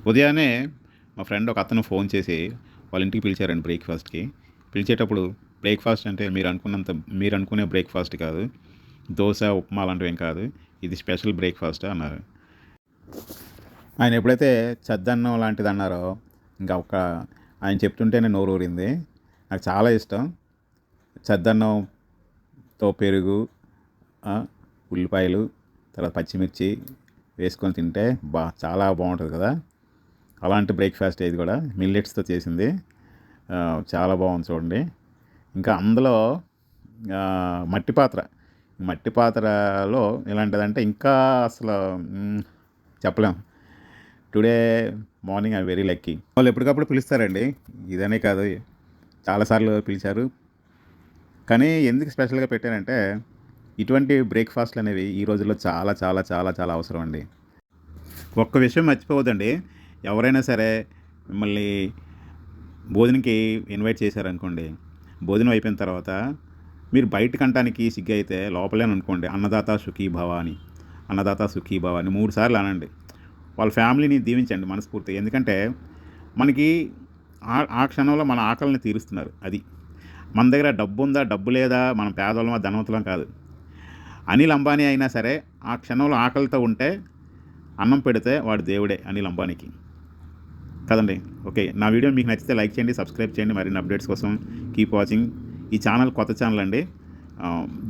ఉదయాన్నే మా ఫ్రెండ్ ఒక అతను ఫోన్ చేసి వాళ్ళ ఇంటికి పిలిచారండి బ్రేక్‌ఫాస్ట్‌కి. పిలిచేటప్పుడు బ్రేక్‌ఫాస్ట్ అంటే మీరనుకునే బ్రేక్‌ఫాస్ట్ కాదు. దోస, ఉప్మా అలాంటివేం కాదు. ఇది స్పెషల్ బ్రేక్‌ఫాస్ట్ అన్నారు. ఆయన ఎప్పుడైతే చద్దన్నం లాంటిదన్నారో, ఇంకా ఆయన చెప్తుంటేనే నోరూరింది. నాకు చాలా ఇష్టం. చద్దన్నంతో పెరుగు, ఆ! ఉల్లిపాయలు, తర్వాత పచ్చిమిర్చి వేసుకొని తింటే చాలా బావుంటది కదా! అలాంటి బ్రేక్‌ఫాస్టే ఇది కూడా. మిల్లెట్స్‌తో చేసింది. చాలా బాగుంది చూడండి. ఇంకా అందులో మట్టి పాత్ర. మట్టి పాత్రలో ఇలాంటిదంటే ఇంకా అసలు చెప్పలేం. Today morning I'm very lucky. వాళ్ళు ఎప్పటికప్పుడు పిలుస్తారండి. ఇదనే కాదు చాలా సార్లు పిలిచారు. కానీ ఎందుకు స్పెషల్‌గా పెట్టానంటే ఇటువంటి బ్రేక్‌ఫాస్ట్‌లనేవి ఈ రోజుల్లో చాలా చాలా చాలా చాలా అవసరం అండి. ఒక్క విషయం మర్చిపోవద్దండి. ఎవరైనా సరే మిమ్మల్ని భోజనంకి ఇన్వైట్ చేశారనుకోండి. భోజనం అయిపోయిన తర్వాత మీరు బయటకంటానికి సిగ్గైతే లోపలేననుకోండి అన్నదాత సుఖీభవ అని. అన్నదాత సుఖీభవ అని 3 సార్లు అనండి. వాళ్ళ ఫ్యామిలీని దీవించండి మనస్ఫూర్తిగా. ఎందుకంటే మనకి ఆ క్షణంలో మన ఆకలిని తీరుస్తున్నారు. అది. మన దగ్గర డబ్బుందా? డబ్బు లేదా? మనం పేదోళ్ళమా? ధనవంతులం కాదు. అనిల్ అంబానీ అయినా సరే ఆ క్షణంలో ఆకలితో ఉంటే అన్నం పెడితే వాడు దేవుడే అనిల్ అంబానీకి. కదండీ! ఓకే. నా వీడియో మీకు నచ్చితే లైక్ చేయండి, సబ్స్క్రైబ్ చేయండి. మరిన్ని అప్డేట్స్ కోసం కీప్ వాచింగ్. ఈ ఛానల్ కొత్త ఛానల్ అండి.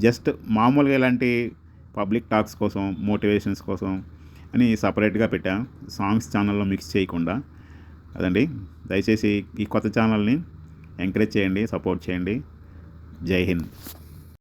జస్ట్ మామూలుగా ఇలాంటి పబ్లిక్ టాక్స్ కోసం, మోటివేషన్స్ కోసం అని సపరేట్‌గా పెట్టాం. సాంగ్స్ ఛానల్‌లో మిక్స్ చేయకుండా. అదండి. దయచేసి ఈ కొత్త ఛానల్‌ని ఎంకరేజ్ చేయండి, సపోర్ట్ చేయండి. జై హింద్.